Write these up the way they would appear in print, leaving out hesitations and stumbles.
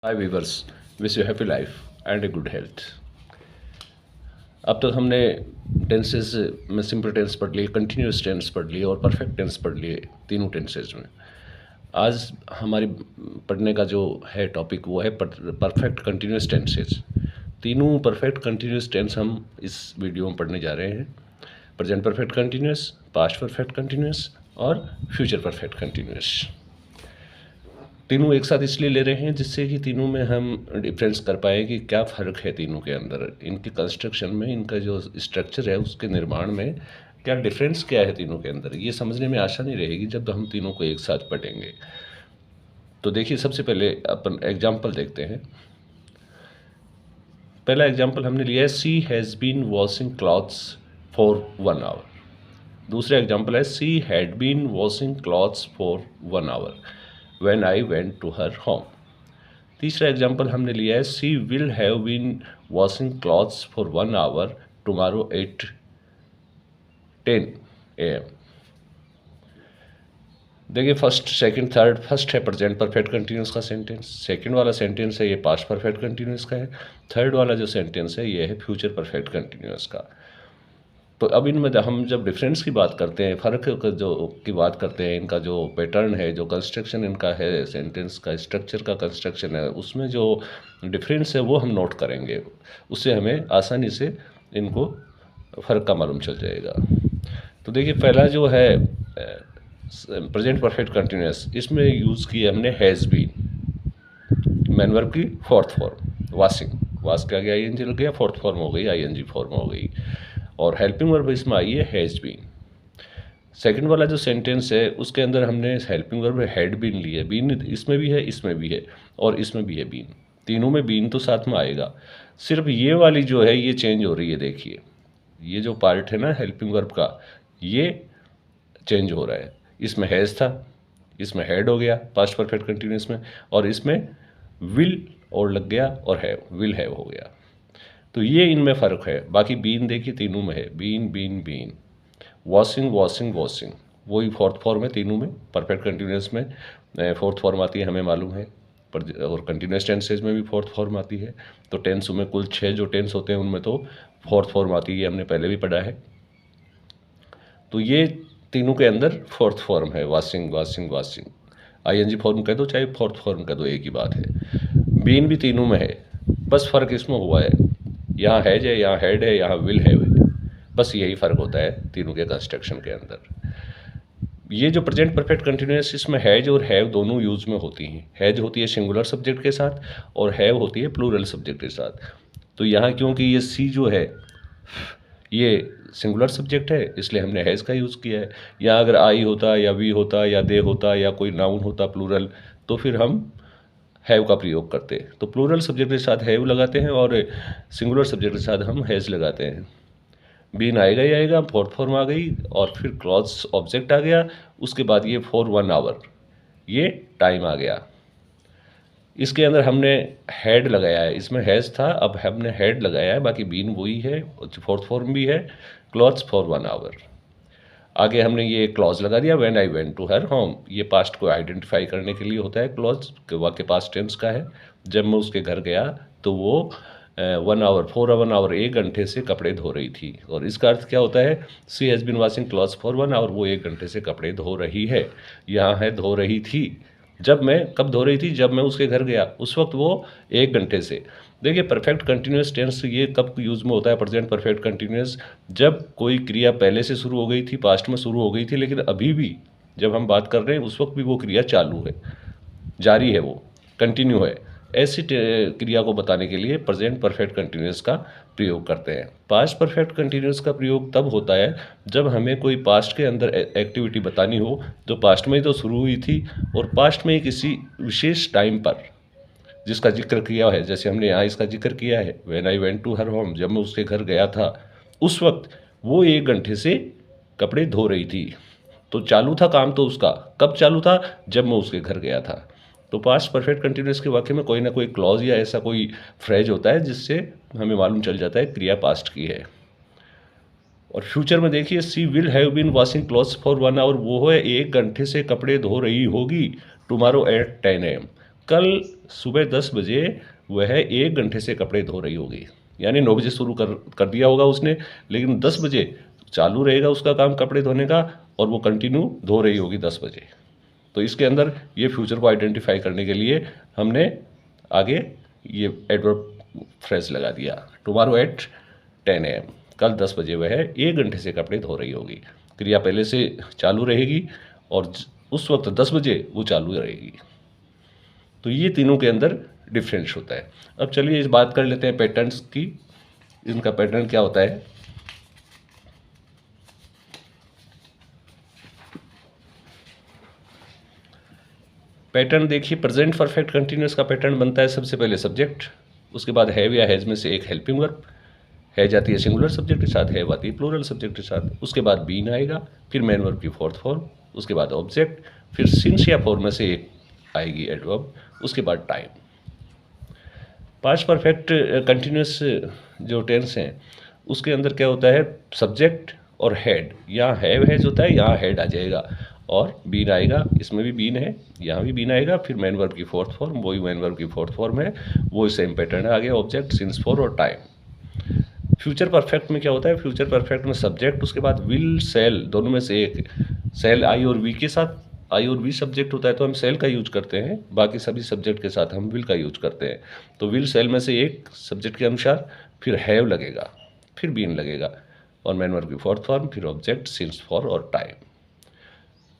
Hi viewers, wish you happy life and a good health. अब तक हमने tenses में सिंपल टेंस पढ़ लिए, कंटिन्यूस टेंस पढ़ लिए और परफेक्ट टेंस पढ़ लिए, तीनों टेंसेज में। आज हमारी पढ़ने का जो है टॉपिक वो है परफेक्ट कंटिन्यूस टेंसेज। तीनों परफेक्ट कंटिन्यूस टेंस हम इस वीडियो में पढ़ने जा रहे हैं। Present perfect continuous, past perfect continuous और फ्यूचर परफेक्ट कंटिन्यूस। तीनों एक साथ इसलिए ले रहे हैं जिससे कि तीनों में हम डिफरेंस कर पाएँ कि क्या फ़र्क है तीनों के अंदर, इनके कंस्ट्रक्शन में, इनका जो स्ट्रक्चर है उसके निर्माण में क्या डिफरेंस क्या है तीनों के अंदर। ये समझने में आसानी रहेगी जब हम तीनों को एक साथ पढ़ेंगे। तो देखिए, सबसे पहले अपन एग्जाम्पल देखते हैं। पहला एग्जाम्पल हमने लिया है, she has been washing clothes for 1 hour. दूसरा एग्जाम्पल है, she had been washing clothes for 1 hour when I went to her home. तीसरा एग्जाम्पल हमने लिया है, she will have been washing clothes for 1 hour tomorrow at 10 AM। देखिए, first second third, first है present perfect continuous का sentence, second वाला sentence है ये पास्ट परफेक्ट कंटिन्यूस का है, थर्ड वाला जो सेंटेंस है ये है फ्यूचर परफेक्ट कंटिन्यूस का। तो अब इनमें हम जब डिफरेंस की बात करते हैं, फ़र्क जो की बात करते हैं, इनका जो पैटर्न है, जो कंस्ट्रक्शन इनका है, सेंटेंस का स्ट्रक्चर का कंस्ट्रक्शन है, उसमें जो डिफरेंस है वो हम नोट करेंगे। उससे हमें आसानी से इनको फ़र्क का मालूम चल जाएगा। तो देखिए, पहला जो है प्रेजेंट परफेक्ट कंटिन्यूस, इसमें यूज़ किया हमने हैज़ बीन। मैन वर्ब की फोर्थ फॉर्म वाशिंग, वाश के आगे ING लग गया, फोर्थ फॉर्म हो गई, ING फॉर्म हो गई। और हेल्पिंग वर्ब इसमें आई है हैज़ बीन। सेकंड वाला जो सेंटेंस है उसके अंदर हमने हेल्पिंग वर्ब हैड बीन लिया। बीन इसमें भी है, इसमें भी है और इसमें भी है बीन। तीनों में बीन तो साथ में आएगा, सिर्फ ये वाली जो है ये चेंज हो रही है। देखिए, ये जो पार्ट है ना हेल्पिंग वर्ब का, ये चेंज हो रहा है। इसमें हैज़ था, इसमें हैड हो गया पास्ट परफेक्ट कंटिन्यूस में, और इसमें विल और लग गया और हैव, विल हैव हो गया। तो ये इनमें फ़र्क है। बाकी बीन देखिए तीनों में है, been been been. Washing washing washing, वही फोर्थ फॉर्म है तीनों में। परफेक्ट कंटिन्यूस में फोर्थ फॉर्म आती है, हमें मालूम है, और कंटिन्यूस टेंसेज में भी फोर्थ फॉर्म आती है। तो टेंस में कुल 6 जो टेंस होते हैं उनमें तो फोर्थ फॉर्म आती है, ये हमने पहले भी पढ़ा है। तो ये तीनों के अंदर फोर्थ फॉर्म है, washing washing washing. ING form कह दो चाहे फोर्थ फॉर्म कह दो, एक ही बात है। बीन भी तीनों में है, बस फ़र्क इसमें हुआ है, यहाँ हैज है, यहाँ हैड है, यहाँ विल हैव है। बस यही फ़र्क होता है तीनों के कंस्ट्रक्शन के अंदर। ये जो प्रेजेंट परफेक्ट कंटिन्यूस, इसमें हैज और हैव दोनों यूज़ में होती हैं। हैज होती है सिंगुलर सब्जेक्ट के साथ और हैव होती है प्लूरल सब्जेक्ट के साथ। तो यहाँ क्योंकि ये सी जो है ये सिंगुलर सब्जेक्ट है, इसलिए हमने हैज़ का यूज़ किया है। या अगर आई होता या वी होता या दे होता या कोई नाउन होता प्लूरल, तो फिर हम हैव का प्रयोग करते हैं। तो प्लूरल सब्जेक्ट के साथ हैव लगाते हैं और सिंगुलर सब्जेक्ट के साथ हम हैज़ लगाते हैं। बीन आएगा ही आएगा, फोर्थ फॉर्म आ गई, और फिर क्लॉज ऑब्जेक्ट आ गया। उसके बाद ये फॉर 1 आवर, ये टाइम आ गया। इसके अंदर हमने हैड लगाया है, इसमें हैज़ था, अब हमने हैड लगाया है। बाकी बीन वही है, फोर्थ फॉर्म भी है, क्लॉथ्स फॉर 1 आवर। आगे हमने ये क्लॉज लगा दिया, when I went to her home. ये पास्ट को आइडेंटिफाई करने के लिए होता है क्लॉज, वाक्य पास्ट टेंस का है। जब मैं उसके घर गया तो वो 1 आवर, 1 आवर, 1 घंटे से कपड़े धो रही थी। और इसका अर्थ क्या होता है, she has been washing clothes for 1 hour, वो 1 घंटे से कपड़े धो रही है। यहाँ है धो रही थी। जब मैं, कब धो रही थी, जब मैं उसके घर गया, उस वक्त वो 1 घंटे से। देखिए, परफेक्ट कंटिन्यूस टेंस ये कब यूज़ में होता है, प्रेजेंट परफेक्ट कंटिन्यूस, जब कोई क्रिया पहले से शुरू हो गई थी, पास्ट में शुरू हो गई थी, लेकिन अभी भी जब हम बात कर रहे हैं उस वक्त भी वो क्रिया चालू है, जारी है, वो कंटिन्यू है। ऐसी क्रिया को बताने के लिए प्रेजेंट परफेक्ट कंटिन्यूस का प्रयोग करते हैं। पास्ट परफेक्ट कंटिन्यूस का प्रयोग तब होता है जब हमें कोई पास्ट के अंदर एक्टिविटी बतानी हो जो पास्ट में ही तो शुरू हुई थी और पास्ट में ही किसी विशेष टाइम पर जिसका जिक्र किया है। जैसे हमने यहाँ इसका जिक्र किया है, when I went to her home, जब मैं उसके घर गया था, उस वक्त वो 1 घंटे से कपड़े धो रही थी। तो चालू था काम तो उसका, कब चालू था, जब मैं उसके घर गया था। तो पास्ट परफेक्ट कंटिन्यूस के वाक्य में कोई ना कोई क्लॉज या ऐसा कोई फ्रेज होता है जिससे हमें मालूम चल जाता है क्रिया पास्ट की है। और फ्यूचर में देखिए, she will have been washing clothes for 1 hour, वो है 1 घंटे से कपड़े धो रही होगी, टुमारो एट 10 AM, कल सुबह 10 बजे वह 1 घंटे से कपड़े धो रही होगी, यानी 9 बजे शुरू कर दिया होगा उसने, लेकिन 10 बजे चालू रहेगा उसका काम कपड़े धोने का, और वो कंटिन्यू धो रही होगी 10 बजे। तो इसके अंदर ये फ्यूचर को आइडेंटिफाई करने के लिए हमने आगे ये एडवर्ब फ्रेज लगा दिया, टुमारो एट 10 AM, कल 10 बजे वह 1 घंटे से कपड़े धो रही होगी। क्रिया पहले से चालू रहेगी और उस वक्त 10 बजे वो चालू रहेगी। तो ये तीनों के अंदर डिफरेंस होता है। अब चलिए इस बात कर लेते हैं पैटर्न्स की, इनका पैटर्न क्या होता है। पैटर्न देखिए, प्रेजेंट परफेक्ट कंटिन्यूअस का पैटर्न बनता है सबसे पहले सब्जेक्ट, उसके बाद हैव या हैज में से एक हेल्पिंग वर्ब, हैज आती है सिंगुलर सब्जेक्ट के साथ, हैव आती है प्लूरल सब्जेक्ट के साथ, उसके बाद बीन आएगा, फिर मेन वर्ब की फोर्थ फॉर्म, उसके बाद ऑब्जेक्ट, फिर सिंस या फॉर में से एक आएगी एडवर्ब, उसके बाद टाइम। पास्ट परफेक्ट कंटिन्यूअस जो टेंस हैं उसके अंदर क्या होता है, सब्जेक्ट और हेड, यहाँ हैव हैज होता है, यहाँ हेड आ जाएगा और बीन आएगा, इसमें भी बीन है, यहाँ भी बीन आएगा, फिर मेन वर्ब की फोर्थ फॉर्म, वही मेन वर्ब की फोर्थ फॉर्म है, वही सेम पैटर्न है, आगे ऑब्जेक्ट, सिंस, फॉर और टाइम। फ्यूचर परफेक्ट में क्या होता है, फ्यूचर परफेक्ट में सब्जेक्ट, उसके बाद विल, सेल, दोनों में से एक, सेल आई और वी के साथ, आई और वी सब्जेक्ट होता है तो हम सेल का यूज करते हैं, बाकी सभी सब्जेक्ट के साथ हम विल का यूज करते हैं। तो विल सेल में से एक सब्जेक्ट के अनुसार, फिर हैव लगेगा, फिर बीन लगेगा और मेन वर्ब की फोर्थ फॉर्म, फिर ऑब्जेक्ट, सिंस, फॉर और टाइम।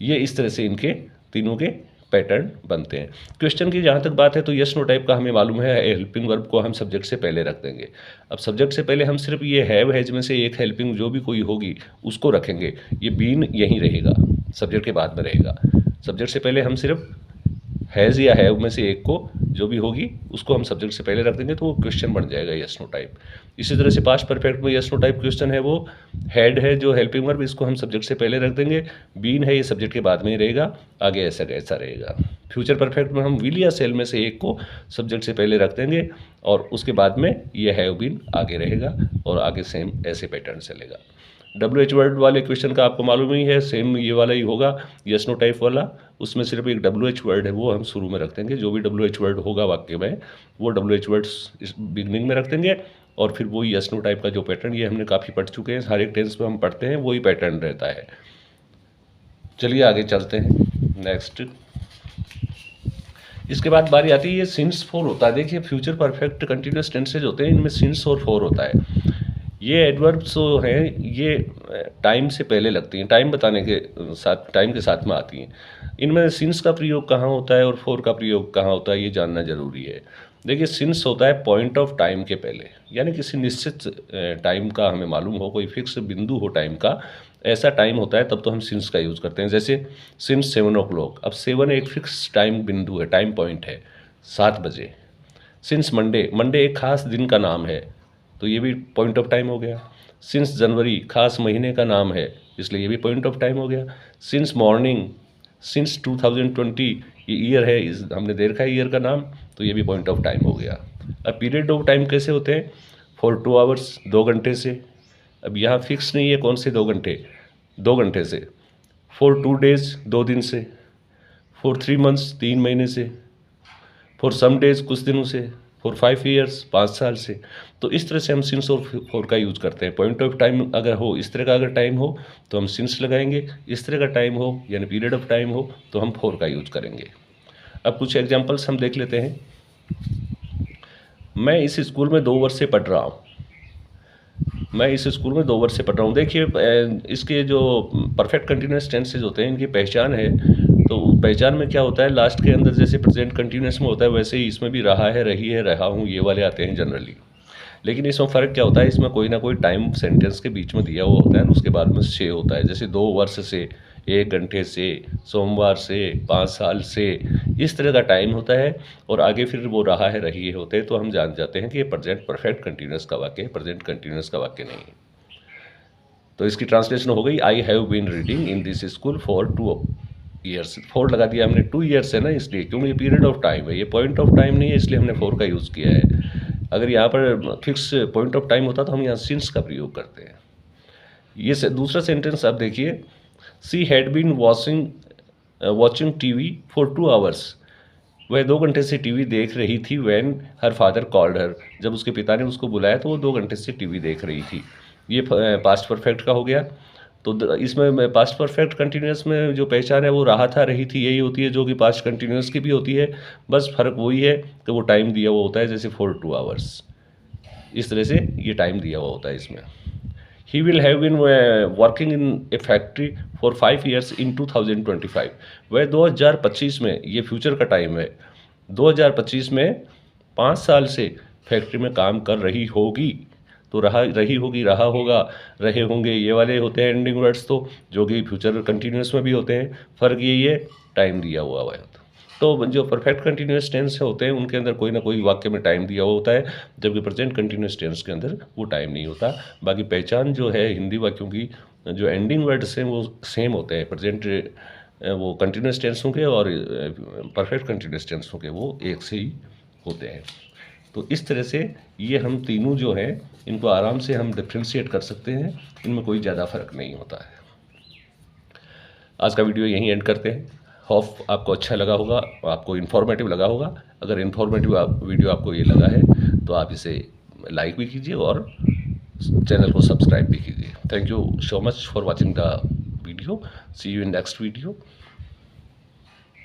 ये इस तरह से इनके तीनों के पैटर्न बनते हैं। क्वेश्चन की जहाँ तक बात है तो यस नो टाइप का हमें मालूम है, हेल्पिंग वर्ब को हम सब्जेक्ट से पहले रख देंगे। अब सब्जेक्ट से पहले हम सिर्फ ये हैव हैज में से एक हेल्पिंग जो भी कोई होगी उसको रखेंगे, ये बीन यहीं रहेगा, सब्जेक्ट के बाद में रहेगा। सब्जेक्ट से पहले हम सिर्फ हैज़ या हैव में से एक को जो भी होगी उसको हम सब्जेक्ट से पहले रख देंगे, तो वो क्वेश्चन बन जाएगा यस नो टाइप। इसी तरह से पास्ट परफेक्ट में यस नो टाइप क्वेश्चन है, वो हैड है जो हेल्पिंग वर्ब, इसको हम सब्जेक्ट से पहले रख देंगे, बीन है ये सब्जेक्ट के बाद में ही रहेगा, आगे ऐसा कैसा रहेगा। फ्यूचर परफेक्ट में हम विल या सेल में से एक को सब्जेक्ट से पहले रख देंगे और उसके बाद में ये हैव बीन आगे रहेगा और आगे सेम ऐसे पैटर्न चलेगा। WH वर्ड वाले क्वेश्चन का आपको मालूम ही है, सेम ये वाला ही होगा यस नो टाइप वाला, उसमें सिर्फ एक WH वर्ड है वो हम शुरू में रख देंगे, जो भी WH वर्ड होगा वाक्य में वो WH वर्ड इस बिगनिंग में रख देंगे और फिर वो यस नो टाइप का जो पैटर्न, ये हमने काफ़ी पढ़ चुके हैं, हर एक टेंस में हम पढ़ते हैं, वही पैटर्न रहता है। चलिए आगे चलते हैं नेक्स्ट। इसके बाद बारी आती है ये सिंस, फॉर होता है। देखिए फ्यूचर परफेक्ट कंटिन्यूअस टेंसेज होते हैं, इनमें सिंस और फॉर होता है। ये एडवर्ब्स जो हैं ये टाइम से पहले लगती हैं, टाइम बताने के साथ, टाइम के साथ में आती हैं। इनमें सिंस का प्रयोग कहाँ होता है और फॉर का प्रयोग कहाँ होता है ये जानना जरूरी है। देखिए सिंस होता है पॉइंट ऑफ टाइम के पहले, यानी किसी निश्चित टाइम का हमें मालूम हो, कोई फिक्स बिंदु हो टाइम का, ऐसा टाइम होता है तब तो हम सिंस का यूज़ करते हैं। जैसे सिंस 7 o'clock, अब 7 एक फिक्स टाइम बिंदु है, टाइम पॉइंट है 7 बजे। सिंस मंडे, मंडे एक खास दिन का नाम है तो ये भी पॉइंट ऑफ टाइम हो गया। सिंस जनवरी खास महीने का नाम है इसलिए ये भी पॉइंट ऑफ टाइम हो गया। सिंस मॉर्निंग, सिंस 2020 ये ईयर है, हमने दे रखा है ईयर का नाम, तो ये भी पॉइंट ऑफ टाइम हो गया। अब पीरियड ऑफ टाइम कैसे होते हैं, फॉर 2 hours 2 घंटे से, अब यहाँ फिक्स नहीं है कौन से 2 घंटे, 2 घंटे से, फॉर 2 days 2 दिन से, फॉर 3 months 3 महीने से, फॉर सम डेज कुछ दिनों से, फॉर 5 years 5 साल से। तो इस तरह से हम सिंस और फॉर का यूज़ करते हैं। पॉइंट ऑफ टाइम अगर हो, इस तरह का अगर टाइम हो तो हम सिंस लगाएंगे, इस तरह का टाइम हो यानी पीरियड ऑफ टाइम हो तो हम फॉर का यूज़ करेंगे। अब कुछ एग्जांपल्स हम देख लेते हैं। मैं इस स्कूल में 2 वर्ष से पढ़ रहा हूँ, मैं इस स्कूल में 2 वर्ष से पढ़ रहा हूँ। देखिए इसके जो परफेक्ट कंटिन्यूस टेंसेज होते हैं इनकी पहचान है, तो पहचान में क्या होता है, लास्ट के अंदर जैसे प्रेजेंट कंटिन्यूस में होता है वैसे ही इसमें भी रहा है, रही है, रहा हूँ, ये वाले आते हैं जनरली। लेकिन इसमें फ़र्क क्या होता है, इसमें कोई ना कोई टाइम सेंटेंस के बीच में दिया हुआ होता है और उसके बाद में से होता है, जैसे 2 वर्ष से, 1 घंटे से, सोमवार से, 5 साल से, इस तरह का टाइम होता है और आगे फिर वो रहा है, रही है होते हैं, तो हम जान जाते हैं कि ये प्रेजेंट परफेक्ट कंटिन्यूस का वाक्य है, प्रेजेंट कंटिन्यूस का वाक्य नहीं है। तो इसकी ट्रांसलेशन हो गई, I have been reading in this school for 2 years। 4 लगा दिया हमने, 2 years है ना इसलिए, क्योंकि ये पीरियड ऑफ टाइम है, ये पॉइंट ऑफ टाइम नहीं है, इसलिए हमने 4 का यूज़ किया है। अगर यहाँ पर फिक्स पॉइंट ऑफ टाइम होता तो हम यहाँ सिंस का प्रयोग करते हैं। ये दूसरा सेंटेंस आप देखिए, she had been watching TV for 2 hours। वह 2 घंटे से टीवी देख रही थी when her father called her. जब उसके पिता ने उसको बुलाया तो वो 2 घंटे से टीवी देख रही थी। ये पास्ट परफेक्ट का हो गया। तो इसमें पास्ट परफेक्ट कंटिन्यूअस में जो पहचान है वो रहा था रही थी यही होती है, जो कि पास्ट कंटिन्यूअस की भी होती है। बस फ़र्क वही है कि वो टाइम दिया हुआ होता है, जैसे फॉर 2 आवर्स। इस तरह से ये टाइम दिया हुआ होता है इसमें। He will have been working in a factory for 5 years in 2025। वह 2025 में, ये फ्यूचर का टाइम है, 2025 में 5 साल से फैक्ट्री में काम कर रही होगी। तो रही होगी, रहा होगा, रहे होंगे, ये वाले होते हैं एंडिंग वर्ड्स, तो जो कि फ्यूचर कंटिन्यूस में भी होते हैं। फ़र्क यही है, टाइम दिया हुआ है। तो जो परफेक्ट कंटिन्यूस टेंस होते हैं उनके अंदर कोई ना कोई वाक्य में टाइम दिया हुआ होता है, जबकि प्रेजेंट कंटिन्यूस टेंस के अंदर वो टाइम नहीं होता। बाकी पहचान जो है हिंदी वाक्यों की, जो एंडिंग वर्ड्स हैं वो सेम होते हैं। प्रेजेंट वो कंटिन्यूस टेंसों के और परफेक्ट कंटिन्यूस टेंसों के वो एक से ही होते हैं। तो इस तरह से ये हम तीनों जो हैं इनको आराम से हम डिफ्रेंशिएट कर सकते हैं, इनमें कोई ज़्यादा फ़र्क नहीं होता है। आज का वीडियो यहीं एंड करते हैं। होप आपको अच्छा लगा होगा, आपको इन्फॉर्मेटिव लगा होगा। अगर इन्फॉर्मेटिव वीडियो आपको ये लगा है तो आप इसे लाइक भी कीजिए और चैनल को सब्सक्राइब भी कीजिए। Thank you so much for watching the video. See you in next video.